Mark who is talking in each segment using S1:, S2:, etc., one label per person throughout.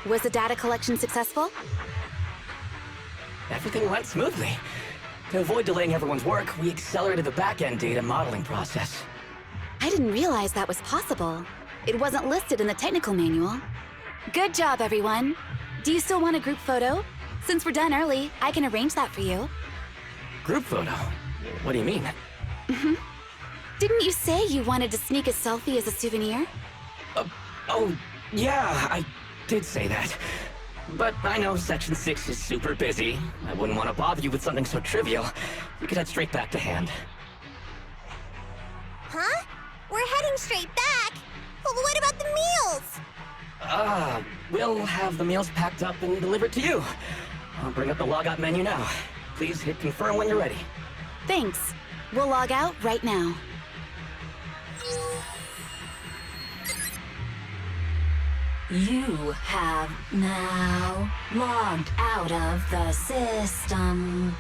S1: Was the data collection successful?
S2: Everything went smoothly. To avoid delaying everyone's work, we accelerated the back-end data modeling process.
S1: I didn't realize that was possible. It wasn't listed in the technical manual. Good job, everyone. Do you still want a group photo? Since we're done early, I can arrange that for you.
S2: Group photo? What do you mean?
S1: Didn't you say you wanted to sneak a selfie as a souvenir?
S2: Oh, yeah, I did say that. But I know Section 6 is super busy. I wouldn't want to bother you with something so trivial. We could head straight back to hand.
S3: Huh? We're heading straight back? Well, what about the meals?
S2: We'll have the meals packed up and delivered to you. I'll bring up the logout menu now. Please hit confirm when you're ready.
S1: Thanks. We'll log out right now.
S4: You have now logged out of the system.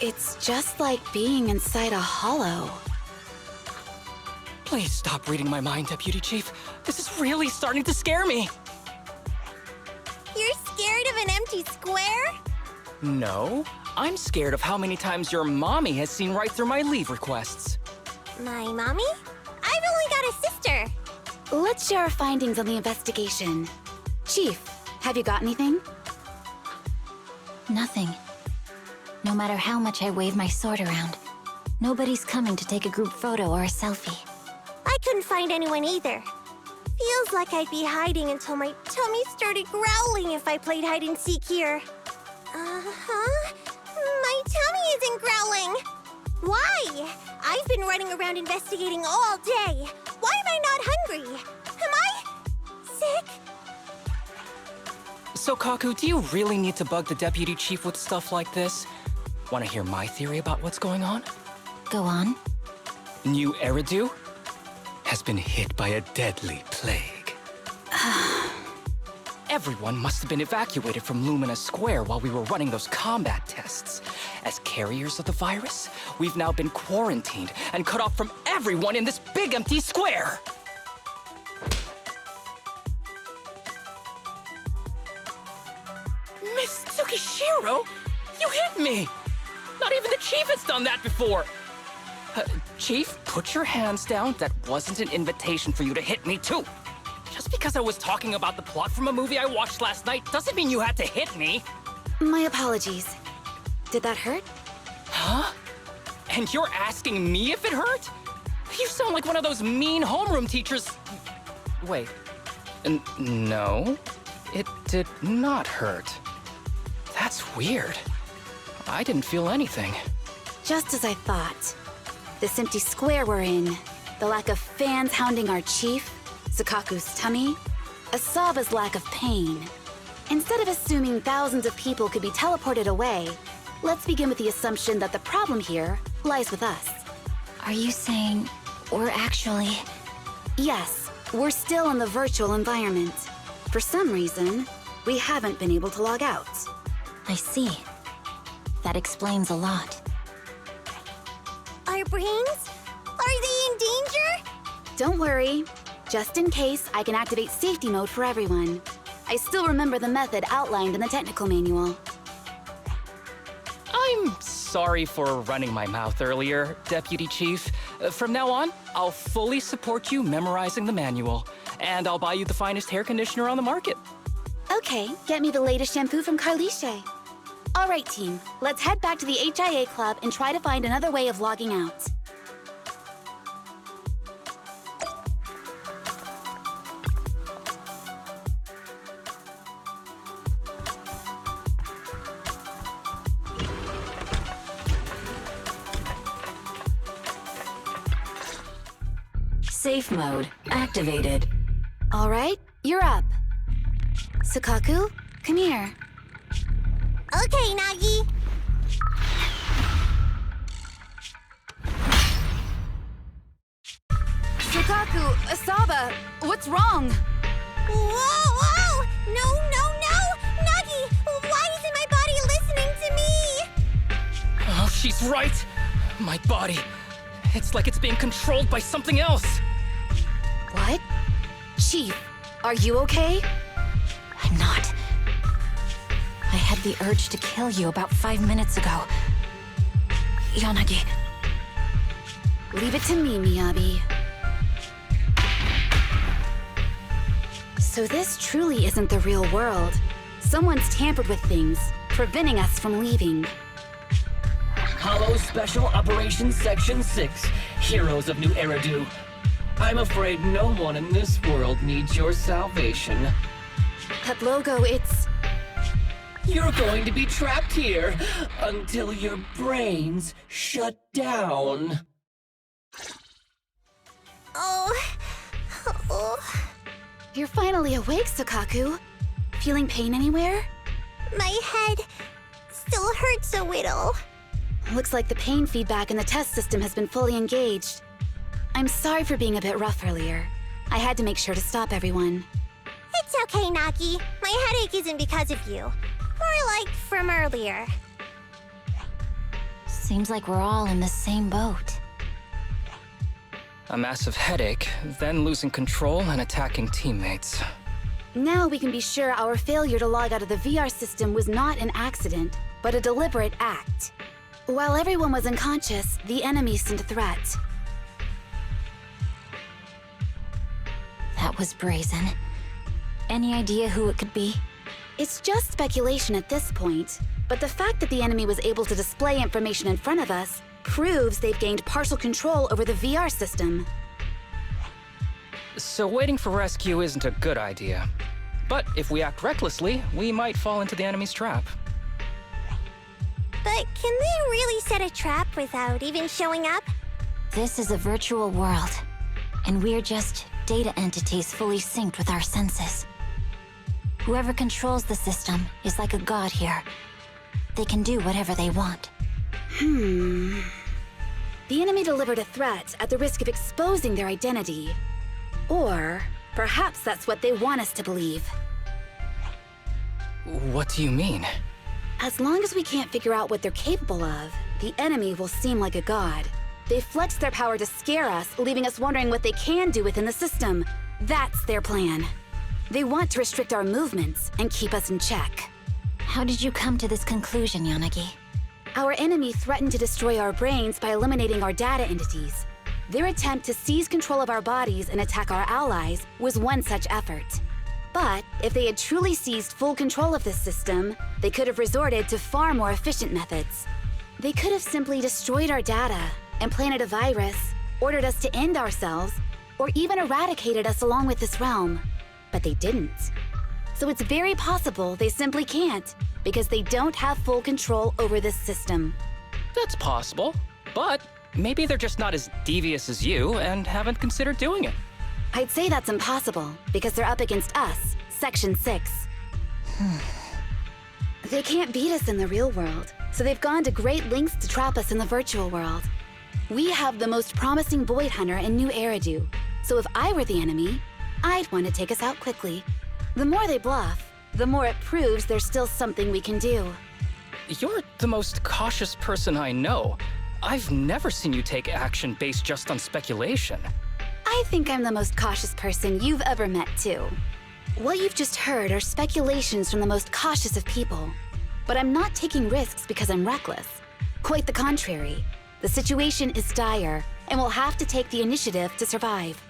S1: It's just like being inside a hollow.
S5: Please stop reading my mind, Deputy Chief. This is really starting to scare me.
S3: You're scared of an empty square?
S5: No, I'm scared of how many times your mommy has seen right through my leave requests.
S3: My mommy? I've only got a sister.
S1: Let's share our findings on the investigation. Chief, have you got anything?
S4: Nothing. No matter how much I wave my sword around, nobody's coming to take a group photo or a selfie.
S3: I couldn't find anyone either. Feels like I'd be hiding until my tummy started growling if I played hide and seek here. Uh-huh. My tummy isn't growling. Why? I've been running around investigating all day. Why am I not hungry? Am I sick?
S5: So, Kaku, do you really need to bug the Deputy Chief with stuff like this? Want to hear my theory about what's going on?
S4: Go on.
S5: New Eridu has been hit by a deadly plague. Everyone must have been evacuated from Lumina Square while we were running those combat tests. As carriers of the virus, we've now been quarantined and cut off from everyone in this big empty square. Miss Tsukishiro, you hit me! Not even the Chief has done that before! Chief, put your hands down. That wasn't an invitation for you to hit me, too. Just because I was talking about the plot from a movie I watched last night doesn't mean you had to hit me.
S1: My apologies. Did that hurt?
S5: Huh? And you're asking me if it hurt? You sound like one of those mean homeroom teachers. Wait. No, it did not hurt. That's weird. I didn't feel anything.
S1: Just as I thought. This empty square we're in, the lack of fans hounding our chief, Sukaku's tummy, Asaba's lack of pain. Instead of assuming thousands of people could be teleported away, let's begin with the assumption that the problem here lies with us.
S4: Are you saying we're actually...
S1: Yes, we're still in the virtual environment. For some reason, we haven't been able to log out.
S4: I see. That explains a lot.
S3: Our brains? Are they in danger?
S1: Don't worry. Just in case, I can activate safety mode for everyone. I still remember the method outlined in the technical manual.
S5: I'm sorry for running my mouth earlier, Deputy Chief. From now on, I'll fully support you memorizing the manual. And I'll buy you the finest hair conditioner on the market.
S1: Okay, get me the latest shampoo from Carliche. All right, team. Let's head back to the HIA Club and try to find another way of logging out.
S4: Safe mode activated.
S1: All right, you're up. Sukaku, come here.
S3: Okay, Nagi.
S1: Sukaku, Asaba, what's wrong?
S3: Whoa! No! Nagi, why isn't my body listening to me?
S5: Oh, she's right. My body. It's like it's being controlled by something else.
S1: What? Chief, are you okay?
S4: I'm not. I had the urge to kill you about 5 minutes ago. Yanagi.
S1: Leave it to me, Miyabi. So this truly isn't the real world. Someone's tampered with things, preventing us from leaving.
S2: Hollow Special Operations Section 6, Heroes of New Eridu. I'm afraid no one in this world needs your salvation.
S1: That logo, it's...
S2: You're going to be trapped here until your brains shut down.
S3: Oh.
S1: You're finally awake, Sukaku. Feeling pain anywhere?
S3: My head still hurts a little.
S1: Looks like the pain feedback in the test system has been fully engaged. I'm sorry for being a bit rough earlier. I had to make sure to stop everyone.
S3: It's okay, Nagi. My headache isn't because of you. More like from earlier.
S4: Seems like we're all in the same boat.
S5: A massive headache, then losing control and attacking teammates.
S1: Now we can be sure our failure to log out of the VR system was not an accident, but a deliberate act. While everyone was unconscious, the enemy sent a threat.
S4: That was brazen. Any idea who it could be?
S1: It's just speculation at this point, but the fact that the enemy was able to display information in front of us proves they've gained partial control over the VR system.
S5: So waiting for rescue isn't a good idea. But if we act recklessly, we might fall into the enemy's trap.
S3: But can they really set a trap without even showing up?
S4: This is a virtual world, and we're just data entities fully synced with our senses. Whoever controls the system is like a god here. They can do whatever they want.
S1: The enemy delivered a threat at the risk of exposing their identity. Or perhaps that's what they want us to believe.
S5: What do you mean?
S1: As long as we can't figure out what they're capable of, the enemy will seem like a god. They flex their power to scare us, leaving us wondering what they can do within the system. That's their plan. They want to restrict our movements and keep us in check.
S4: How did you come to this conclusion, Yanagi?
S1: Our enemy threatened to destroy our brains by eliminating our data entities. Their attempt to seize control of our bodies and attack our allies was one such effort. But if they had truly seized full control of this system, they could have resorted to far more efficient methods. They could have simply destroyed our data, implanted a virus, ordered us to end ourselves, or even eradicated us along with this realm. But they didn't. So it's very possible they simply can't, because they don't have full control over this system.
S5: That's possible, but maybe they're just not as devious as you and haven't considered doing it.
S1: I'd say that's impossible, because they're up against us, Section 6. They can't beat us in the real world, so they've gone to great lengths to trap us in the virtual world. We have the most promising Void Hunter in New Eridu, so if I were the enemy, I'd want to take us out quickly. The more they bluff, the more it proves there's still something we can do.
S5: You're the most cautious person I know. I've never seen you take action based just on speculation.
S1: I think I'm the most cautious person you've ever met, too. What you've just heard are speculations from the most cautious of people. But I'm not taking risks because I'm reckless. Quite the contrary. The situation is dire, and we'll have to take the initiative to survive.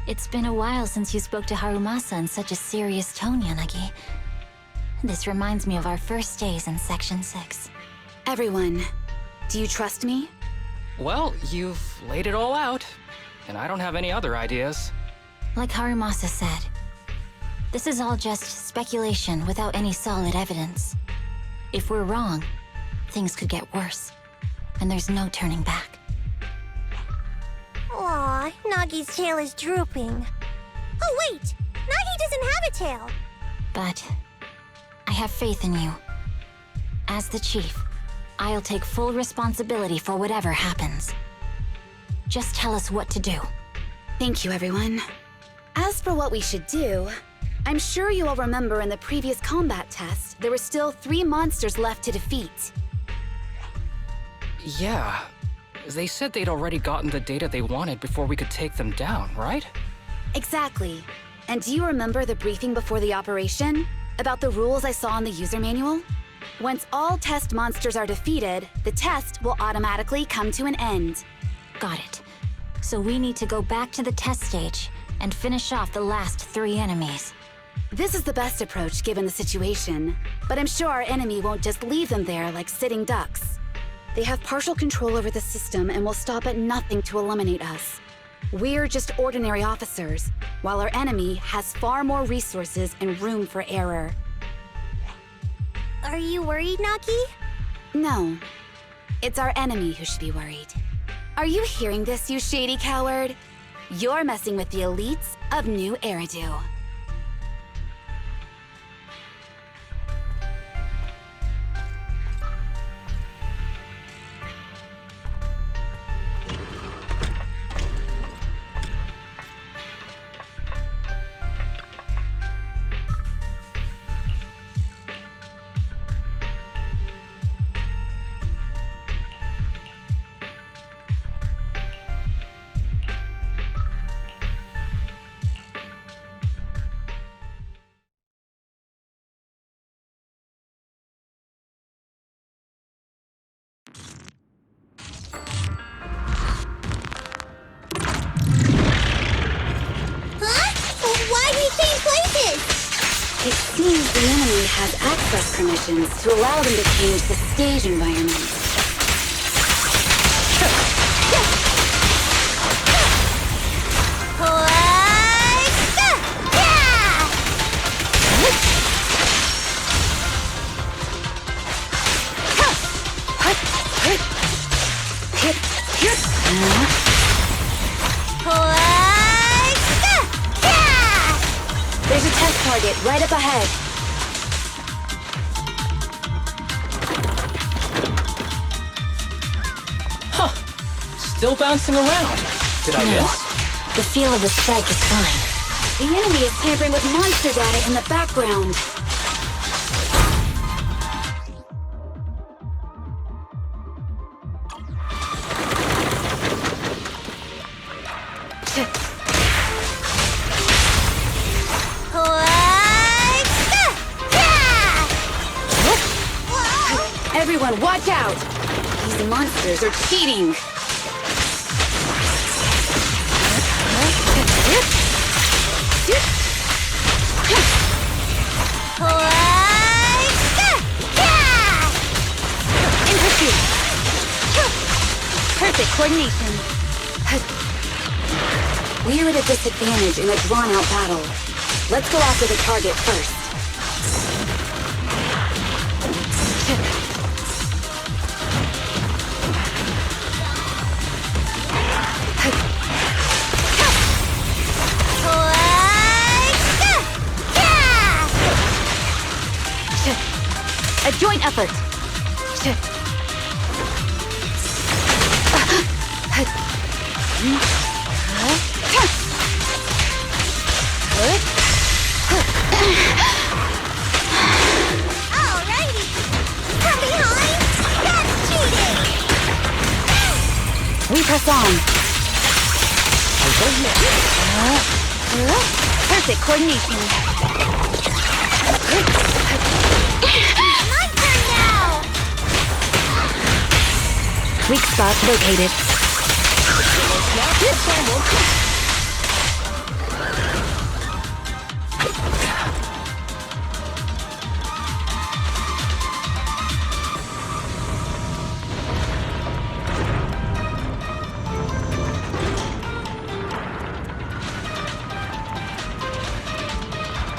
S4: It's been a while since you spoke to Harumasa in such a serious tone, Yanagi. This reminds me of our first days in Section 6.
S1: Everyone, do you trust me?
S5: Well, you've laid it all out, and I don't have any other ideas.
S4: Like Harumasa said, this is all just speculation without any solid evidence. If we're wrong, things could get worse, and there's no turning back.
S3: Aw, Nagi's tail is drooping. Oh wait! Nagi doesn't have a tail!
S4: But I have faith in you. As the chief, I'll take full responsibility for whatever happens. Just tell us what to do.
S1: Thank you, everyone. As for what we should do, I'm sure you all remember in the previous combat test, there were still 3 monsters left to defeat.
S5: Yeah. They said they'd already gotten the data they wanted before we could take them down, right?
S1: Exactly. And do you remember the briefing before the operation? About the rules I saw in the user manual? Once all test monsters are defeated, the test will automatically come to an end.
S4: Got it. So we need to go back to the test stage and finish off the last 3 enemies.
S1: This is the best approach given the situation, but I'm sure our enemy won't just leave them there like sitting ducks. They have partial control over the system and will stop at nothing to eliminate us. We're just ordinary officers, while our enemy has far more resources and room for error.
S3: Are you worried, Nagi?
S1: No. It's our enemy who should be worried. Are you hearing this, you shady coward? You're messing with the elites of New Eridu. It seems the enemy has access permissions to allow them to change the stage environment. There's a test target right up ahead.
S5: Huh. Still bouncing around. Did I
S4: No.
S5: miss?
S4: The feel of the strike is fine.
S1: The enemy is tampering with monster data in the background. Everyone, watch out! These monsters are cheating! In pursuit! Perfect coordination. We're at a disadvantage in a drawn-out battle. Let's go after the target first. A joint effort.
S3: Alrighty! From behind, that's cheating!
S1: We press on. Perfect coordination.
S3: My turn now!
S1: Weak spot located.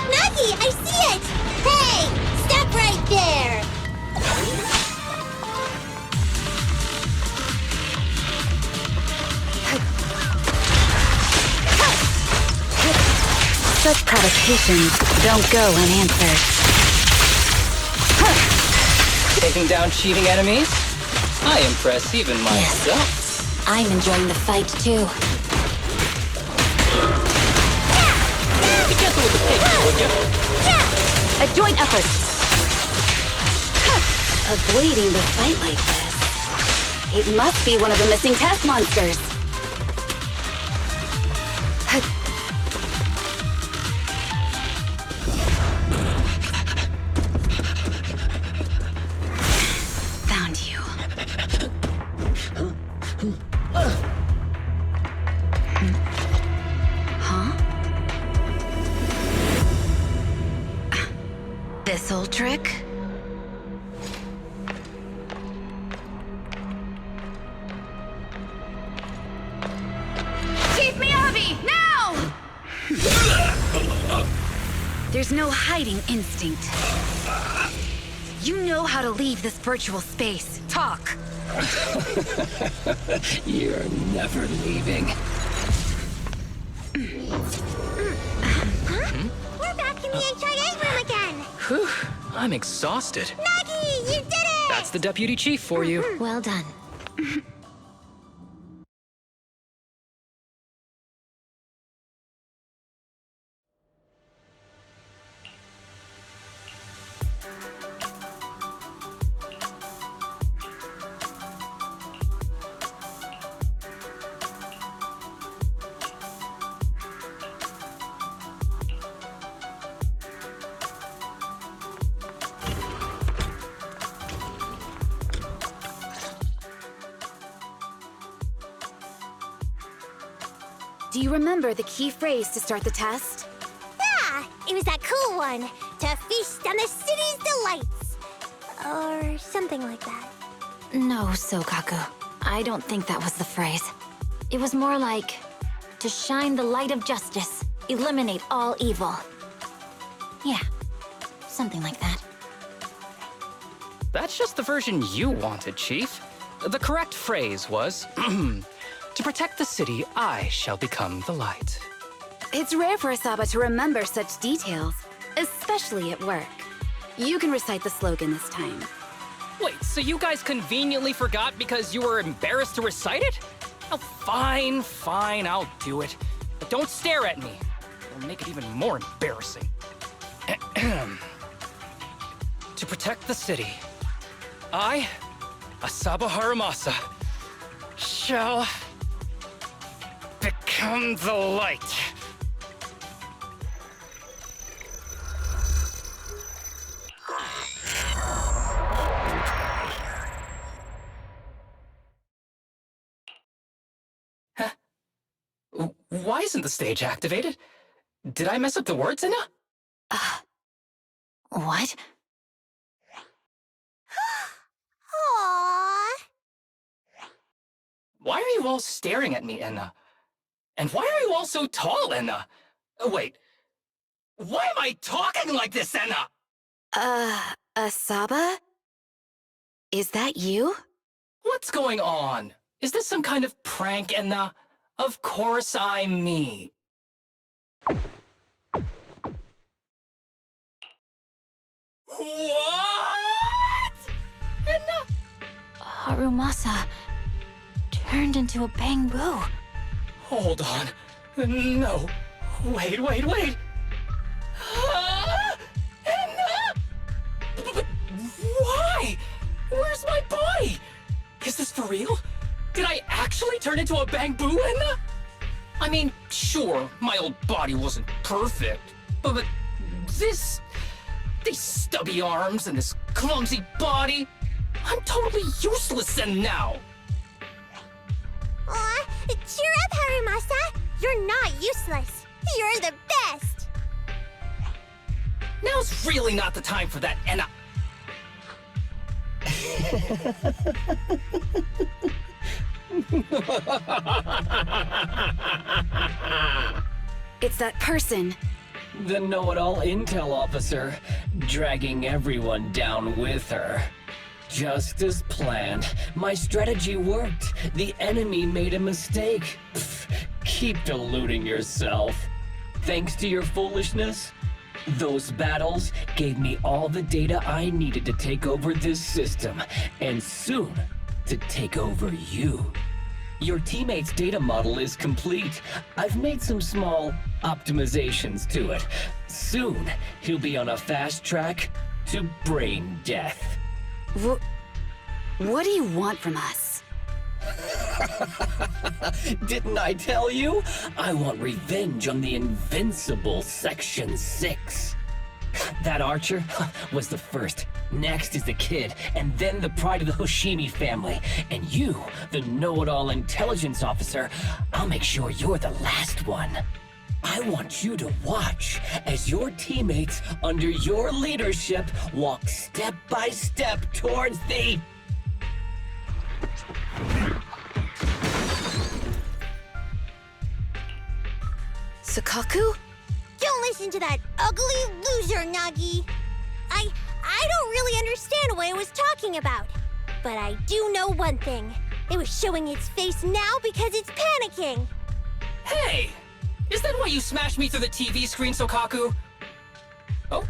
S3: Nuggy, I see it! Hey! Step right there!
S1: Such provocations don't go unanswered.
S5: Taking down cheating enemies? I impress even myself.
S4: I'm enjoying the fight too.
S5: Be careful with the pig, would you?
S1: A joint effort. Avoiding the fight like this. It must be one of the missing test monsters. Found you. Huh? This old trick? Chief Miyabi, now! There's no hiding instinct. You know how to leave this virtual space. Talk.
S2: You're never leaving.
S3: We're back in the HIA room again!
S5: Whew, I'm exhausted.
S3: Nuggy, you did it!
S5: That's the deputy chief for you.
S4: Well done.
S1: Do you remember the key phrase to start the test?
S3: Yeah, it was that cool one. To feast on the city's delights. Or something like that.
S4: No, Sokaku. I don't think that was the phrase. It was more like, to shine the light of justice, eliminate all evil. Yeah, something like that.
S5: That's just the version you wanted, Chief. The correct phrase was, to protect the city, I shall become the light.
S1: It's rare for Asaba to remember such details, especially at work. You can recite the slogan this time.
S5: Wait, so you guys conveniently forgot because you were embarrassed to recite it? Oh, fine, I'll do it. But don't stare at me. It'll make it even more embarrassing. To protect the city, I, Asaba Haramasa, shall become the light. Why isn't the stage activated? Did I mess up the words, Inna?
S4: What?
S3: Aww.
S5: Why are you all staring at me, Enna? And why are you all so tall, Enna? Wait, why am I talking like this, Enna?
S1: Asaba? Is that you?
S5: What's going on? Is this some kind of prank, Enna? Of course I'm me. What? Enna?
S4: Harumasa turned into a bamboo.
S5: Hold on. No. Wait. Enna? But why? Where's my body? Is this for real? Did I actually turn into a bamboo, Enna? I mean, sure, my old body wasn't perfect, but these stubby arms and this clumsy body, I'm totally useless and now.
S3: Aw, cheer up, Harumasa. You're not useless. You're the best.
S5: Now's really not the time for that, Enna.
S1: It's that person.
S2: The know-it-all intel officer, dragging everyone down with her. Just as planned. My strategy worked. The enemy made a mistake. Pfft, keep deluding yourself. Thanks to your foolishness, those battles gave me all the data I needed to take over this system, and soon to take over you. Your teammate's data model is complete. I've made some small optimizations to it. Soon, he'll be on a fast track to brain death.
S1: What do you want from us?
S2: Didn't I tell you? I want revenge on the invincible Section 6. That archer was the first. Next is the kid, and then the pride of the Hoshimi family. And you, the know-it-all intelligence officer, I'll make sure you're the last one. I want you to watch as your teammates under your leadership walk step by step towards the...
S1: Sukaku?
S3: Don't listen to that ugly loser, Nagi. I don't really understand what it was talking about. But I do know one thing. It was showing its face now because it's panicking.
S5: Hey! Is that why you smashed me through the TV screen, Sokaku? Oh,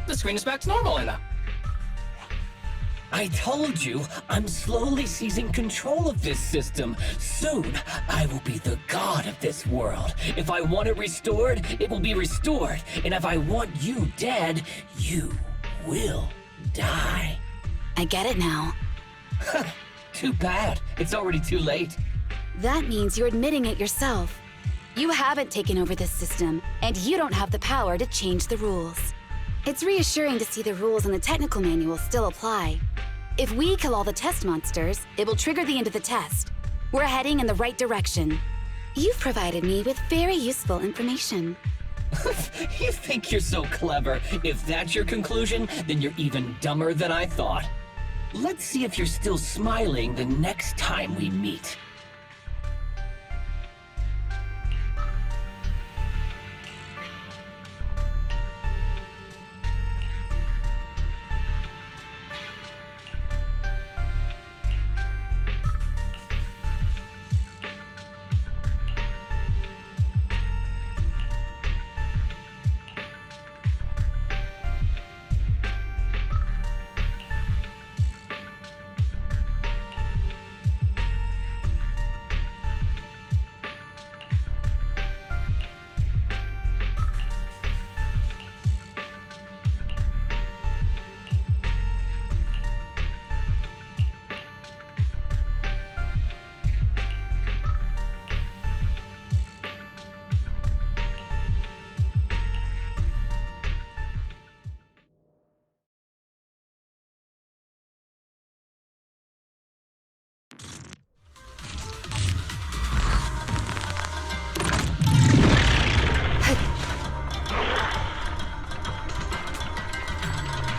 S5: the screen is back to normal, Enna.
S2: I told you, I'm slowly seizing control of this system. Soon, I will be the god of this world. If I want it restored, it will be restored. And if I want you dead, you will die.
S1: I get it now.
S2: Too bad. It's already too late.
S1: That means you're admitting it yourself. You haven't taken over this system, and you don't have the power to change the rules. It's reassuring to see the rules in the technical manual still apply. If we kill all the test monsters, it will trigger the end of the test. We're heading in the right direction. You've provided me with very useful information.
S2: You think you're so clever. If that's your conclusion, then you're even dumber than I thought. Let's see if you're still smiling the next time we meet.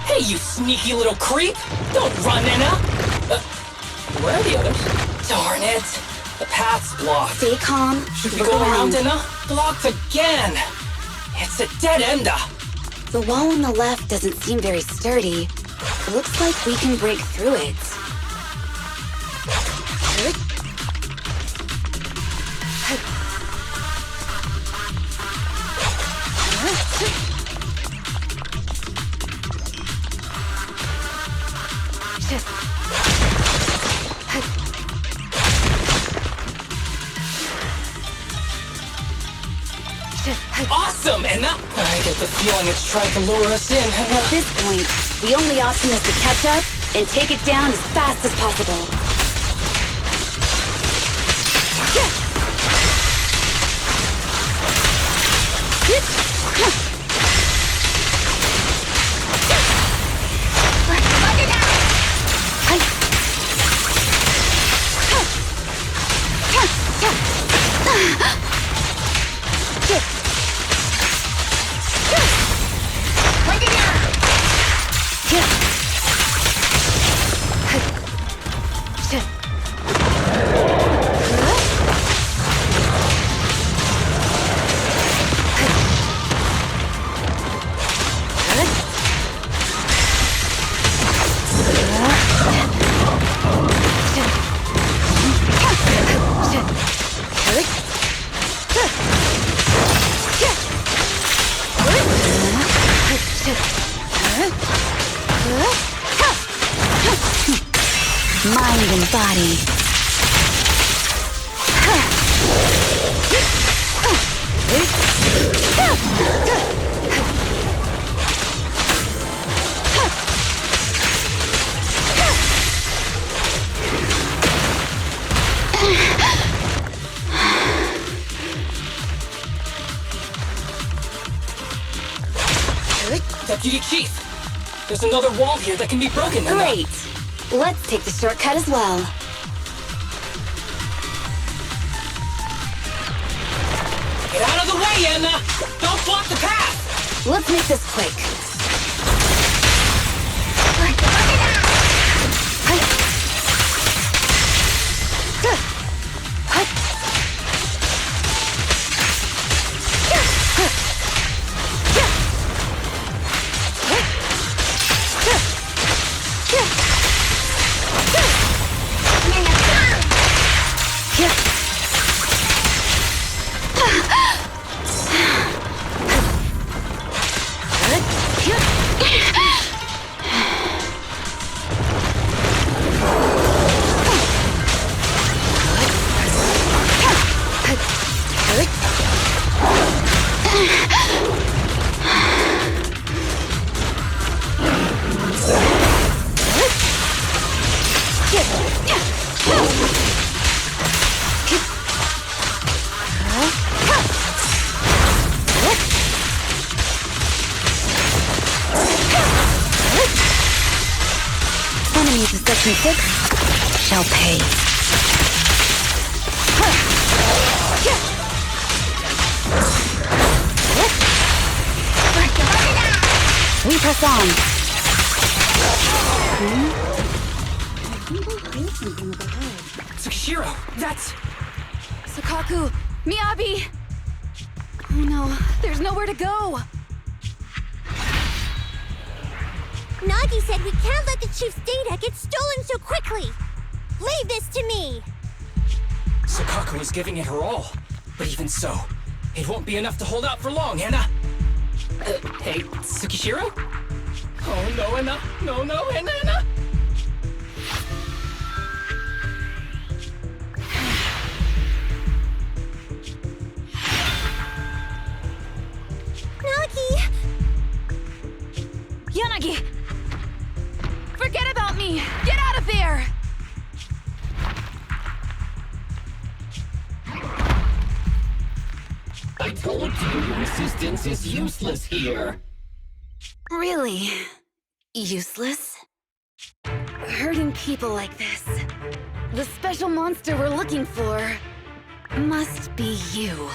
S5: Hey, you sneaky little creep! Don't run, Enna! Where are the others? Darn it! The path's blocked.
S1: Stay calm.
S5: Should we
S1: Look
S5: go around,
S1: around.
S5: Enna? Blocked again! It's a dead ender!
S1: The wall on the left doesn't seem very sturdy. Looks like we can break through it.
S5: Awesome, Enna! I get the feeling it's trying to lure us in, Enna.
S1: At this point, the only option is to catch up and take it down as fast as possible. Mind and body.
S5: Deputy Chief! There's another wall here that can be broken, Enna.
S1: Great. Let's take the shortcut as well.
S5: Get out of the way, Enna! Don't block the path!
S1: Let's make this quick. Enemies of Section 6 shall pay. We press on.
S5: Tsukishiro, that's...
S1: Sukaku! Miyabi! Oh no, there's nowhere to go!
S3: Nagi said we can't let the chief's data get stolen so quickly. Leave this to me.
S5: Sukaku is giving it her all. But even so, it won't be enough to hold out for long, Anna. Hey, Tsukishiro? Oh, no, Anna. No, Anna.
S3: Nagi!
S1: Yanagi! Forget about me! Get out of there!
S2: I told you your assistance is useless here.
S1: Really? Useless? Hurting people like this. The special monster we're looking for must be you.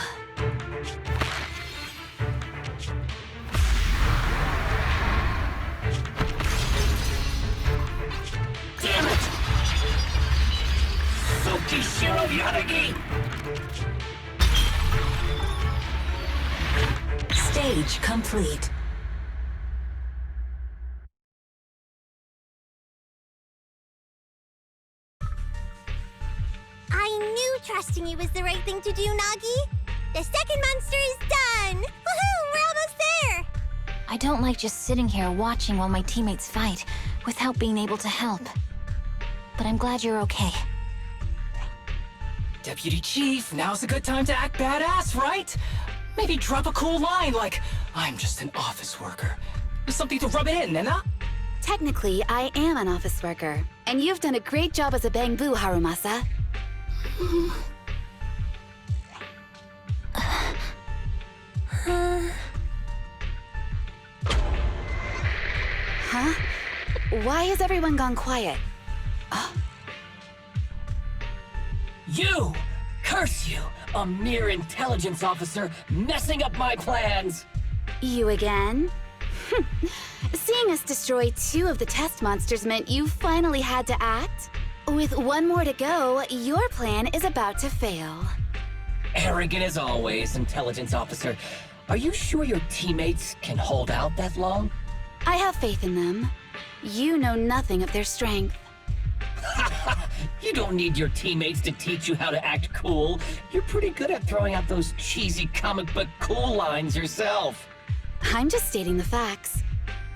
S2: Damn it! Tsukishiro Yanagi!
S4: Stage complete.
S3: I knew trusting you was the right thing to do, Nagi. The second monster is done! Woohoo! We're almost there!
S4: I don't like just sitting here watching while my teammates fight without being able to help. But I'm glad you're okay.
S5: Deputy Chief, now's a good time to act badass, right? Maybe drop a cool line like, I'm just an office worker. Something to rub it in, Anna?
S1: Technically, I am an office worker, and you've done a great job as a bamboo, Harumasa. Huh? Why has everyone gone quiet?
S2: You! Curse you! A mere intelligence officer messing up my plans!
S1: You again? Seeing us destroy 2 of the test monsters meant you finally had to act? With 1 more to go, your plan is about to fail.
S2: Arrogant as always, intelligence officer. Are you sure your teammates can hold out that long?
S1: I have faith in them. You know nothing of their strength.
S2: You don't need your teammates to teach you how to act cool. You're pretty good at throwing out those cheesy comic book cool lines yourself.
S1: I'm just stating the facts.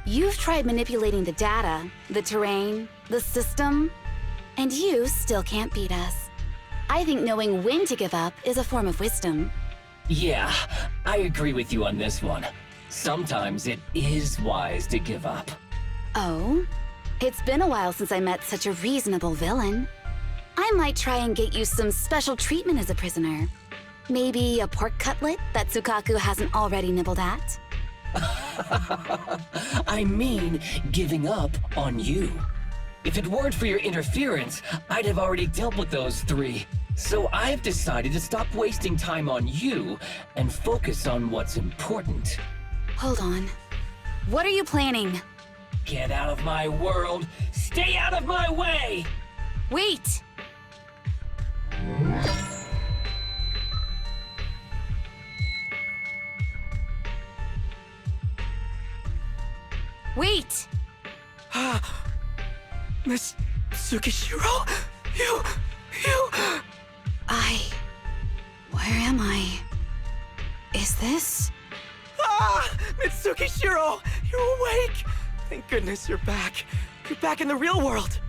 S1: You've tried manipulating the data, the terrain, the system, and you still can't beat us. I think knowing when to give up is a form of wisdom.
S2: Yeah, I agree with you on this one. Sometimes it is wise to give up.
S1: Oh? It's been a while since I met such a reasonable villain. I might try and get you some special treatment as a prisoner. Maybe a pork cutlet that Sukaku hasn't already nibbled at?
S2: I mean, giving up on you. If it weren't for your interference, I'd have already dealt with those 3. So I've decided to stop wasting time on you and focus on what's important.
S1: Hold on. What are you planning?
S2: Get out of my world! Stay out of my way!
S1: Wait! Wait!
S5: Miss Tsukishiro? You...
S1: Where am I? Is this?
S5: Mitsukishiro! You're awake! Thank goodness you're back. You're back in the real world.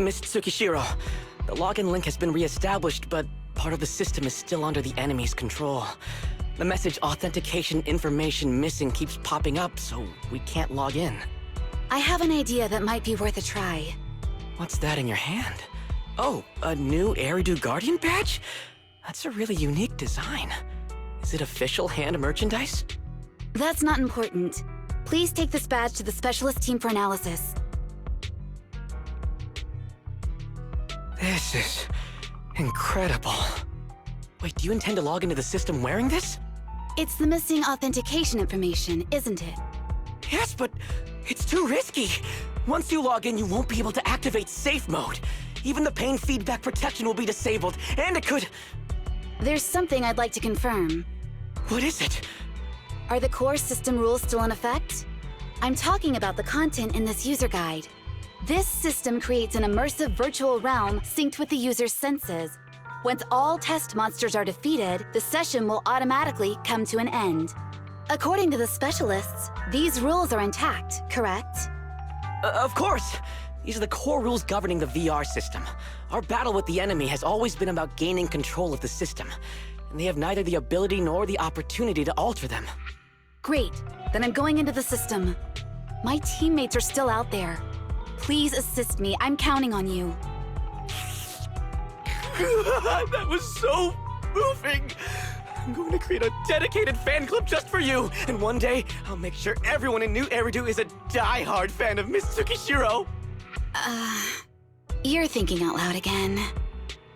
S6: Miss Tsukishiro, the login link has been re-established, but part of the system is still under the enemy's control. The message authentication information missing keeps popping up, so we can't log in.
S1: I have an idea that might be worth a try.
S6: What's that in your hand? Oh, a new Eridu Guardian badge? That's a really unique design. Is it official hand merchandise?
S1: That's not important. Please take this badge to the specialist team for analysis.
S6: This is incredible. Wait, do you intend to log into the system wearing this?
S1: It's the missing authentication information, isn't it?
S6: Yes, but it's too risky. Once you log in, you won't be able to activate safe mode. Even the pain feedback protection will be disabled, and it could...
S1: There's something I'd like to confirm.
S6: What is it?
S1: Are the core system rules still in effect? I'm talking about the content in this user guide. This system creates an immersive virtual realm synced with the user's senses. Once all test monsters are defeated, the session will automatically come to an end. According to the specialists, these rules are intact, correct?
S6: Of course! These are the core rules governing the VR system. Our battle with the enemy has always been about gaining control of the system, and they have neither the ability nor the opportunity to alter them.
S1: Great, then I'm going into the system. My teammates are still out there. Please assist me, I'm counting on you.
S6: That was so moving! I'm going to create a dedicated fan club just for you, and one day, I'll make sure everyone in New Eridu is a die-hard fan of Miss Tsukishiro!
S1: You're thinking out loud again.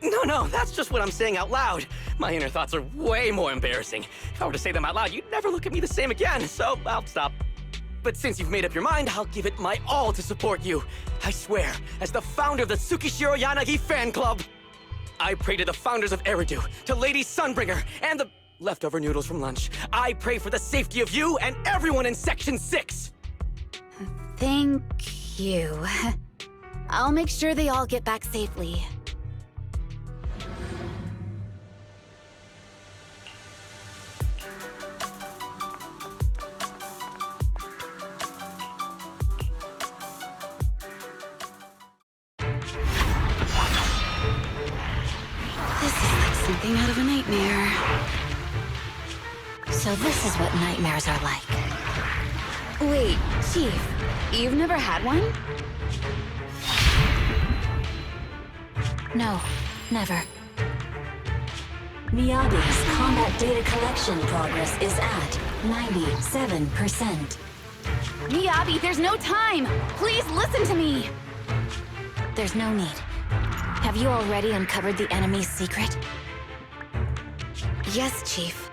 S6: No, that's just what I'm saying out loud. My inner thoughts are way more embarrassing. If I were to say them out loud, you'd never look at me the same again, so I'll stop. But since you've made up your mind, I'll give it my all to support you. I swear, as the founder of the Tsukishiro Yanagi fan club, I pray to the founders of Eridu, to Lady Sunbringer, and the leftover noodles from lunch. I pray for the safety of you and everyone in Section 6!
S1: Thank you. I'll make sure they all get back safely. This is like something out of a nightmare.
S4: So this is what nightmares are like.
S1: Wait, Chief, you've never had one?
S4: No, never. Miyabi's combat data collection progress is at 97%.
S1: Miyabi, there's no time! Please listen to me!
S4: There's no need. Have you already uncovered the enemy's secret?
S1: Yes, Chief.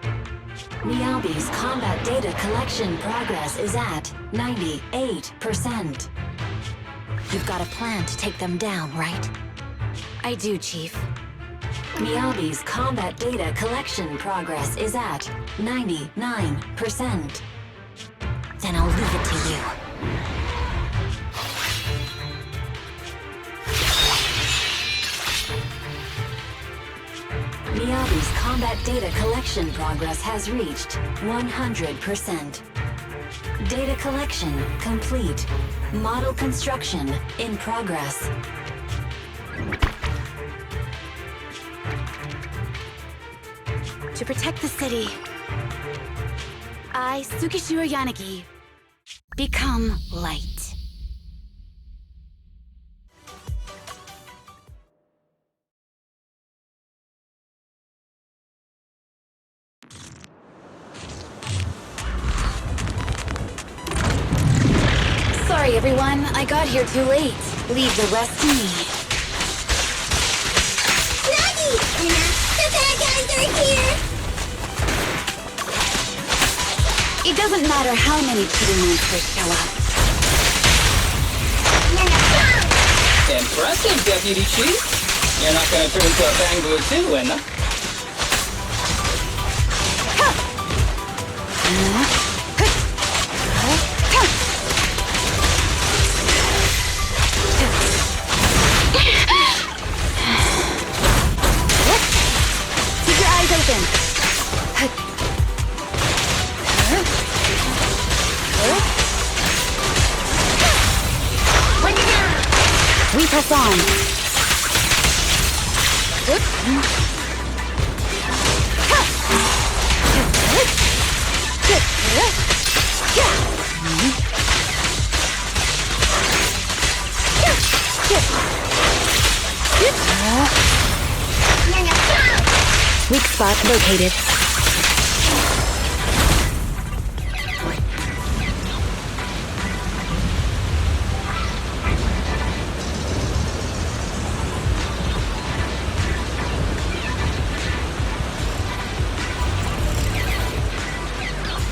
S4: Miyabi's combat data collection progress is at 98%. You've got a plan to take them down, right?
S1: I do, Chief.
S4: Miyabi's combat data collection progress is at 99%. Then I'll leave it to you. Miyabi's combat data collection progress has reached 100%. Data collection complete. Model construction in progress.
S1: To protect the city, I, Tsukishiro Yanagi, become light. Sorry, everyone. I got here too late. Leave the rest to me.
S3: Nagi! The bad guys are here!
S1: It doesn't matter how many cheating monsters show up.
S2: Impressive, Deputy Chief. You're not gonna turn into a Bangor too, Wenna.
S1: Keep your eyes open. We press on. Weak spot located.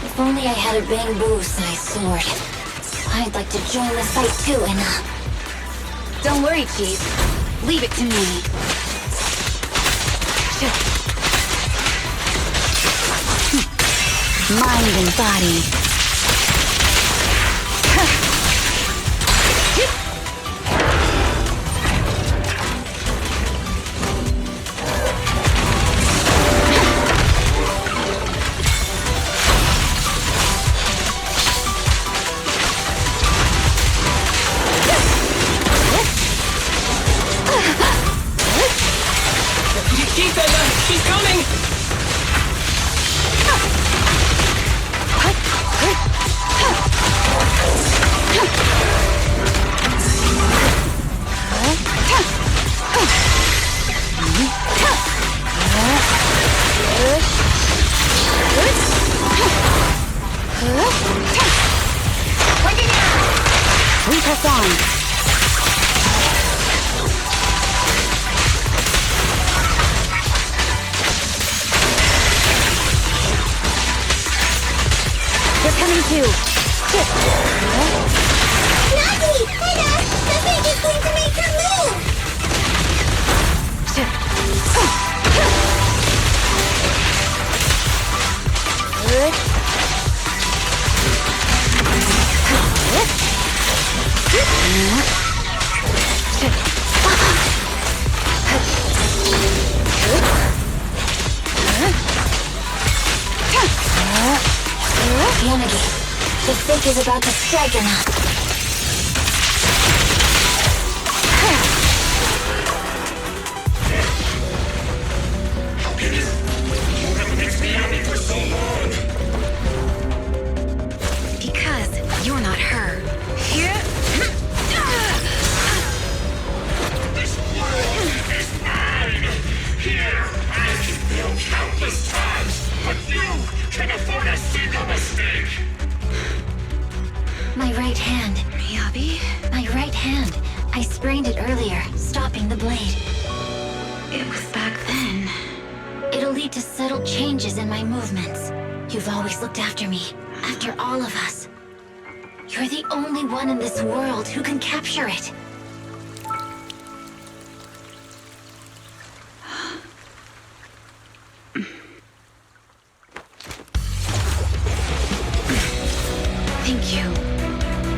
S4: If only I had a bamboo-sized sword. I'd like to join this fight too, Anna.
S1: Don't worry, Chief. Leave it to me. Mind and body.
S2: Keep Edna! She's coming!
S1: We press on. They're coming too.
S3: Nagi! Anna! The thing is going to make her move!
S4: Yanagi, the fake is about to strike Anna.
S1: Because you're not her.
S7: This world is mine! Here, I can fail countless times, but you can afford a single mistake!
S4: My right hand.
S1: Miyabi?
S4: My right hand. I sprained it earlier, stopping the blade.
S1: It was back then.
S4: It'll lead to subtle changes in my movements. You've always looked after me, after all of us. You're the only one in this world who can capture it.
S1: Thank you,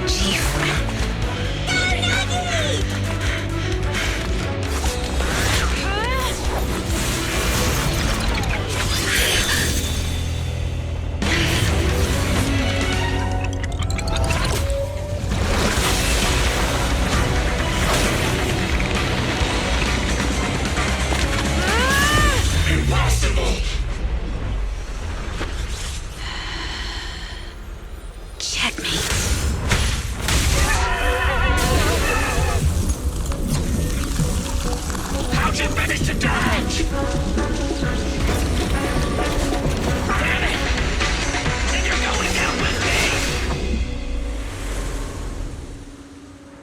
S1: Chief.
S7: Impossible!
S1: Checkmate.
S7: How'd you manage to dodge? Damn it! And you're going down with me!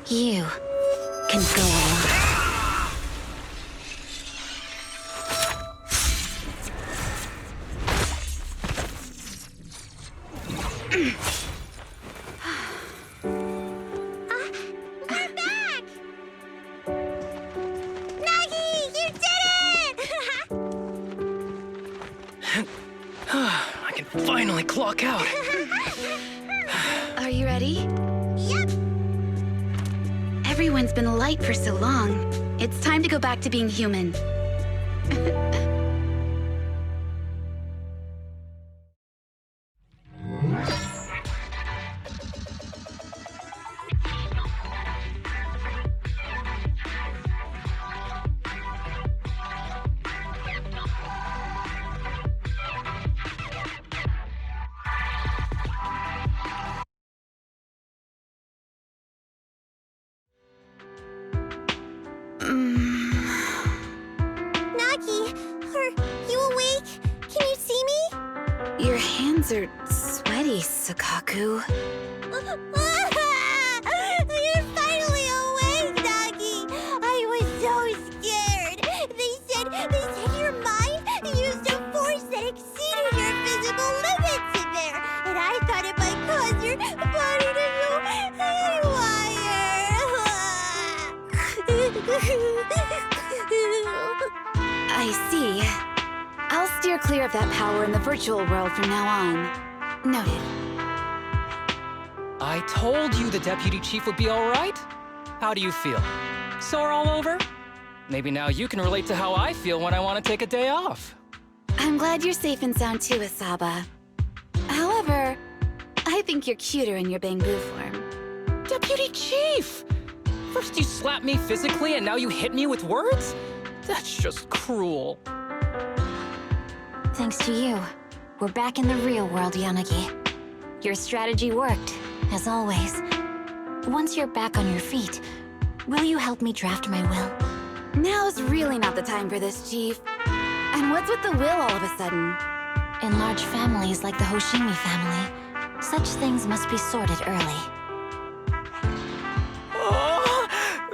S4: You can go alone.
S3: We're back! Nagi, you did it!
S5: I can finally clock out.
S1: Are you ready?
S3: Yep.
S1: Everyone's been light for so long. It's time to go back to being human. hands are sweaty, Sakaku.
S3: You're finally awake, Doggy! I was so scared! They said your mind used a force that exceeded your physical limits in there! And I thought it might cause your body to go haywire!
S1: I see. I'll steer clear of that power in the virtual world from now on. Noted.
S5: I told you the Deputy Chief would be all right. How do you feel? Sore all over? Maybe now you can relate to how I feel when I want to take a day off.
S1: I'm glad you're safe and sound too, Asaba. However, I think you're cuter in your Bangu form.
S5: Deputy Chief! First you slap me physically and now you hit me with words? That's just cruel.
S4: Thanks to you, we're back in the real world, Yanagi. Your strategy worked, as always. Once you're back on your feet, will you help me draft my will?
S1: Now's really not the time for this, Chief. And what's with the will all of a sudden?
S4: In large families like the Hoshimi family, such things must be sorted early.
S6: Oh,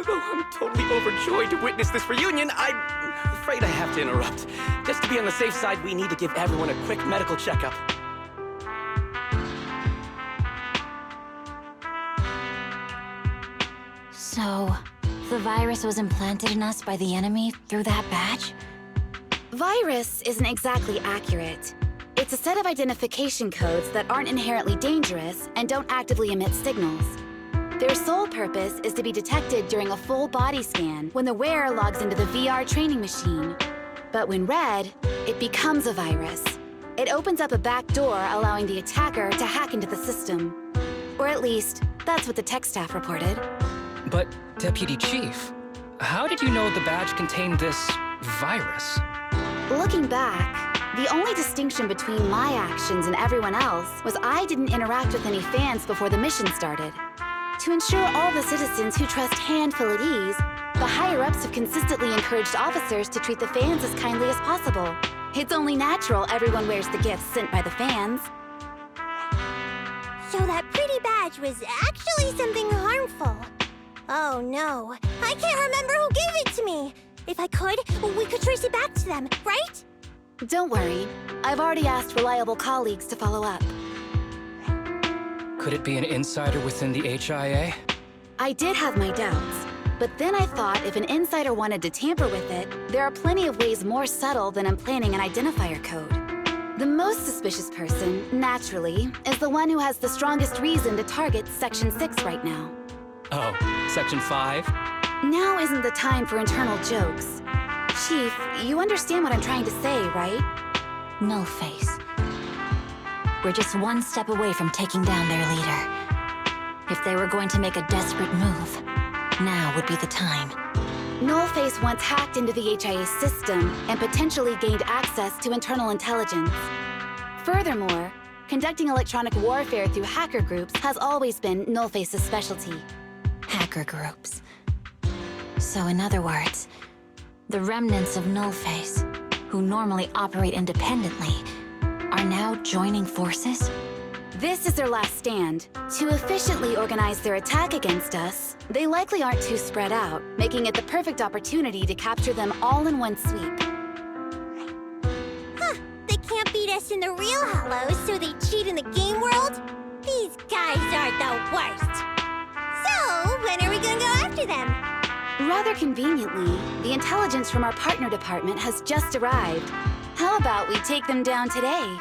S6: though I'm totally overjoyed to witness this reunion, I'm afraid I have to interrupt. Just to be on the safe side, we need to give everyone a quick medical checkup.
S4: So, the virus was implanted in us by the enemy through that badge?
S1: Virus isn't exactly accurate. It's a set of identification codes that aren't inherently dangerous and don't actively emit signals. Their sole purpose is to be detected during a full body scan when the wearer logs into the VR training machine. But when read, it becomes a virus. It opens up a back door, allowing the attacker to hack into the system. Or at least, that's what the tech staff reported.
S5: But, Deputy Chief, how did you know the badge contained this virus?
S1: Looking back, the only distinction between my actions and everyone else was I didn't interact with any fans before the mission started. To ensure all the citizens who trust hand feel at ease, the higher-ups have consistently encouraged officers to treat the fans as kindly as possible. It's only natural everyone wears the gifts sent by the fans.
S3: So that pretty badge was actually something harmful. Oh no, I can't remember who gave it to me. If I could, we could trace it back to them, right?
S1: Don't worry, I've already asked reliable colleagues to follow up.
S5: Could it be an insider within the HIA?
S1: I did have my doubts, but then I thought if an insider wanted to tamper with it, there are plenty of ways more subtle than implanting an identifier code. The most suspicious person, naturally, is the one who has the strongest reason to target Section 6 right now.
S5: Oh, Section 5?
S1: Now isn't the time for internal jokes. Chief, you understand what I'm trying to say, right?
S4: Nullface. We're just one step away from taking down their leader. If they were going to make a desperate move, now would be the time.
S1: Nullface once hacked into the HIA system and potentially gained access to internal intelligence. Furthermore, conducting electronic warfare through hacker groups has always been Nullface's specialty.
S4: Hacker groups. So in other words, the remnants of Nullface, who normally operate independently, are now joining forces?
S1: This is their last stand. To efficiently organize their attack against us, they likely aren't too spread out, making it the perfect opportunity to capture them all in one sweep.
S3: Huh, they can't beat us in the real Hollows, so they cheat in the game world? These guys are the worst. So, when are we gonna go after them?
S1: Rather conveniently, the intelligence from our partner department has just arrived. How about we take them down today?